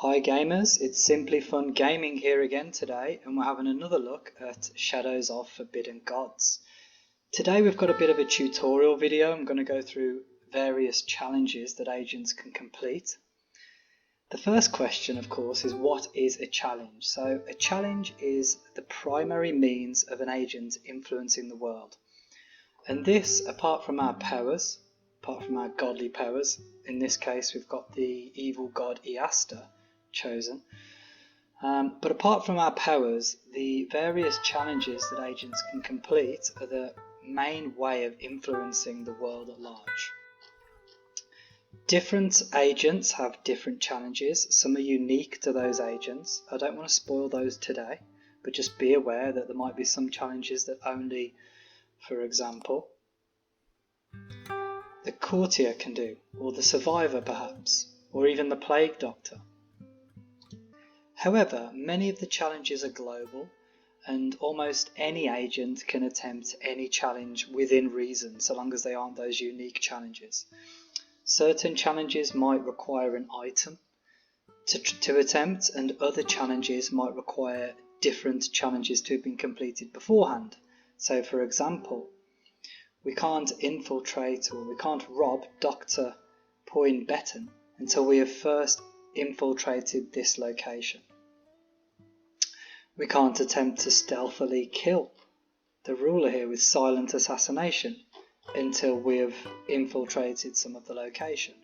Hi gamers, it's Simply Fun Gaming here again today, and we're having another look at Shadows of Forbidden Gods. Today we've got a bit of a tutorial video. I'm going to go through various challenges that agents can complete. The first question, of course, is what is a challenge? So a challenge is the primary means of an agent influencing the world. And this, apart from our powers, apart from our godly powers, in this case we've got the evil god Easter chosen. But apart from our powers, the various challenges that agents can complete are the main way of influencing the world at large. Different agents have different challenges. Some are unique to those agents. I don't want to spoil those today, but just be aware that there might be some challenges that only, for example, the courtier can do, or the survivor perhaps, or even the plague doctor. However, many of the challenges are global, and almost any agent can attempt any challenge within reason, so long as they aren't those unique challenges. Certain challenges might require an item to attempt, and other challenges might require different challenges to have been completed beforehand. So for example, we can't infiltrate or we can't rob Dr. Poinbetten until we have first infiltrated this location. We can't attempt to stealthily kill the ruler here with silent assassination until we have infiltrated some of the location.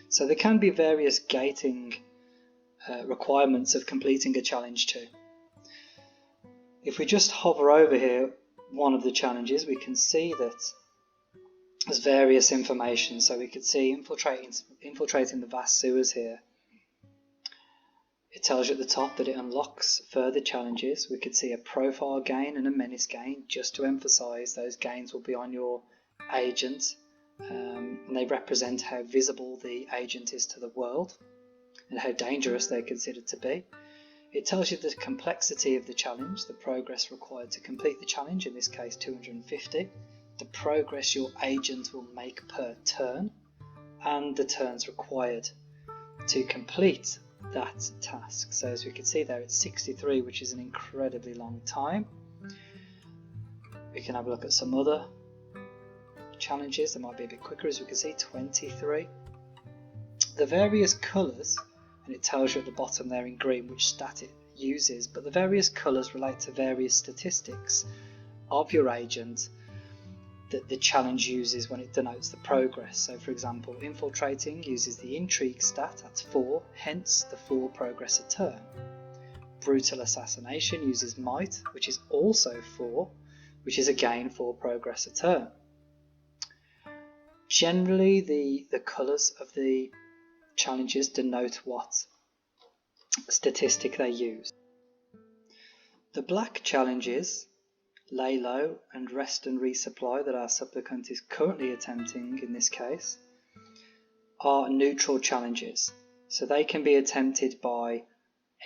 So there can be various gating requirements of completing a challenge too. If we just hover over here, one of the challenges, we can see that there's various information. So we could see infiltrating the vast sewers here. It tells you at the top that it unlocks further challenges. We could see a profile gain and a menace gain, just to emphasize those gains will be on your agent, and they represent how visible the agent is to the world and how dangerous they're considered to be. It tells you the complexity of the challenge, the progress required to complete the challenge, in this case 250, the progress your agent will make per turn, and the turns required to complete that task. So as we can see there, it's 63, which is an incredibly long time. We can have a look at some other challenges that might be a bit quicker. As we can see, 23. The various colours, and it tells you at the bottom there in green which stat it uses, but the various colours relate to various statistics of your agent that the challenge uses when it denotes the progress. So for example, infiltrating uses the intrigue stat, that's 4, hence the 4 progress a turn. Brutal assassination uses might, which is also 4, which is again 4 progress a turn. Generally the colours of the challenges denote what statistic they use. The black challenges, lay low and rest and resupply, that our supplicant is currently attempting in this case, are neutral challenges. So they can be attempted by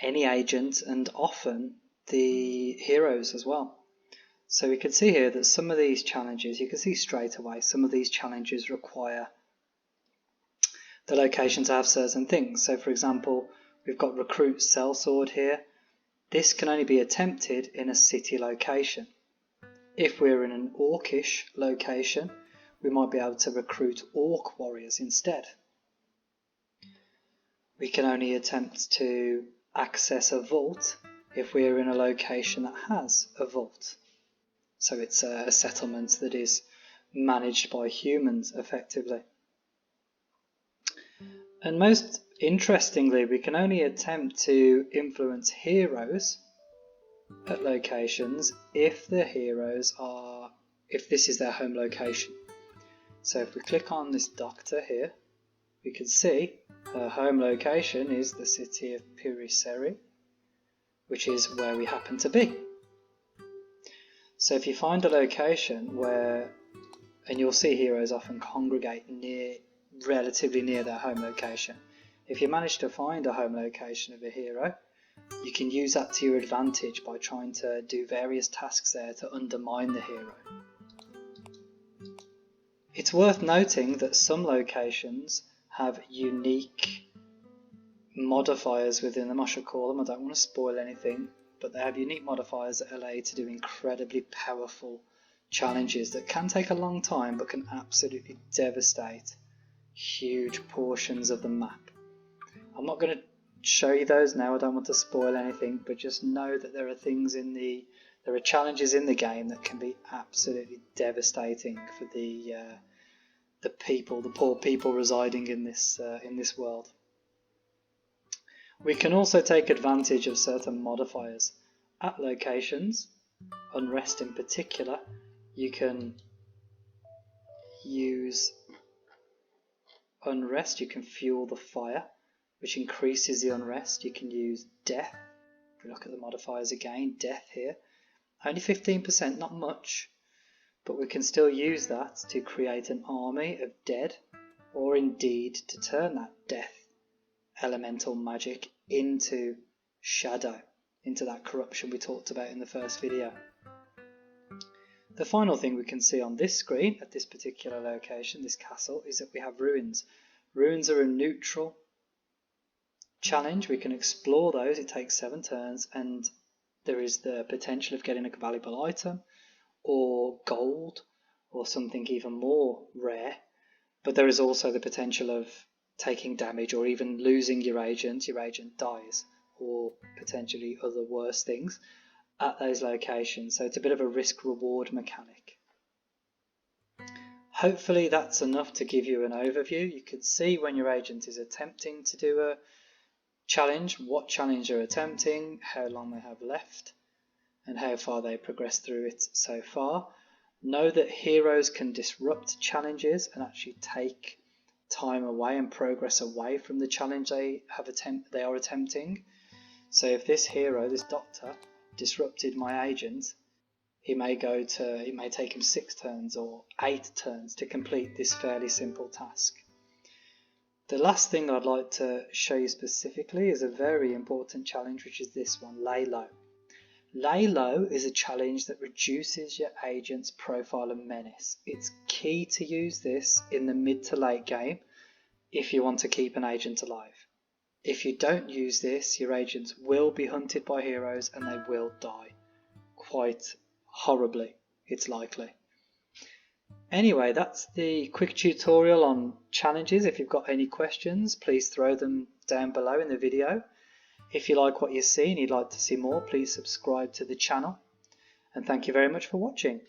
any agent and often the heroes as well. So we can see here that some of these challenges, you can see straight away, some of these challenges require the location to have certain things. So for example, we've got recruit sellsword here. This can only be attempted in a city location. If we're in an orcish location, we might be able to recruit orc warriors instead. We can only attempt to access a vault if we're in a location that has a vault. So it's a settlement that is managed by humans effectively. And most interestingly, we can only attempt to influence heroes at locations if the heroes are, if this is their home location. So if we click on this doctor here, we can see her home location is the city of Piriseri, which is where we happen to be. So if you find a location where, and you'll see heroes often congregate relatively near their home location. If you manage to find a home location of a hero, you can use that to your advantage by trying to do various tasks there to undermine the hero. It's worth noting that some locations have unique modifiers within them, I should call them. I don't want to spoil anything, but they have unique modifiers that allow you to do incredibly powerful challenges that can take a long time but can absolutely devastate huge portions of the map. I'm not going to show you those now, I don't want to spoil anything, but just know that there are challenges in the game that can be absolutely devastating for the poor people residing in this world. We can also take advantage of certain modifiers at locations. Unrest in particular, you can use unrest, you can fuel the fire, which increases the unrest. You can use death. If we look at the modifiers again, death here, only 15%, not much, but we can still use that to create an army of dead, or indeed to turn that death elemental magic into shadow, into that corruption we talked about in the first video. The final thing we can see on this screen at this particular location, this castle, is that we have ruins. Ruins are a neutral challenge. We can explore those. It takes 7 turns, and there is the potential of getting a valuable item or gold or something even more rare, but there is also the potential of taking damage or even losing your agent dies, or potentially other worse things at those locations. So it's a bit of a risk-reward mechanic. Hopefully that's enough to give you an overview. You can see when your agent is attempting to do a challenge, what challenge they're attempting, how long they have left, and how far they progressed through it so far. Know that heroes can disrupt challenges and actually take time away and progress away from the challenge they are attempting. So if this hero, this doctor, disrupted my agent, it may take him 6 turns or 8 turns to complete this fairly simple task. The last thing I'd like to show you specifically is a very important challenge, which is this one, Lay Low. Lay Low is a challenge that reduces your agent's profile and menace. It's key to use this in the mid to late game if you want to keep an agent alive. If you don't use this, your agents will be hunted by heroes and they will die. Quite horribly, it's likely. Anyway, that's the quick tutorial on challenges. If you've got any questions, please throw them down below in the video. If you like what you see and you'd like to see more, please subscribe to the channel. And thank you very much for watching.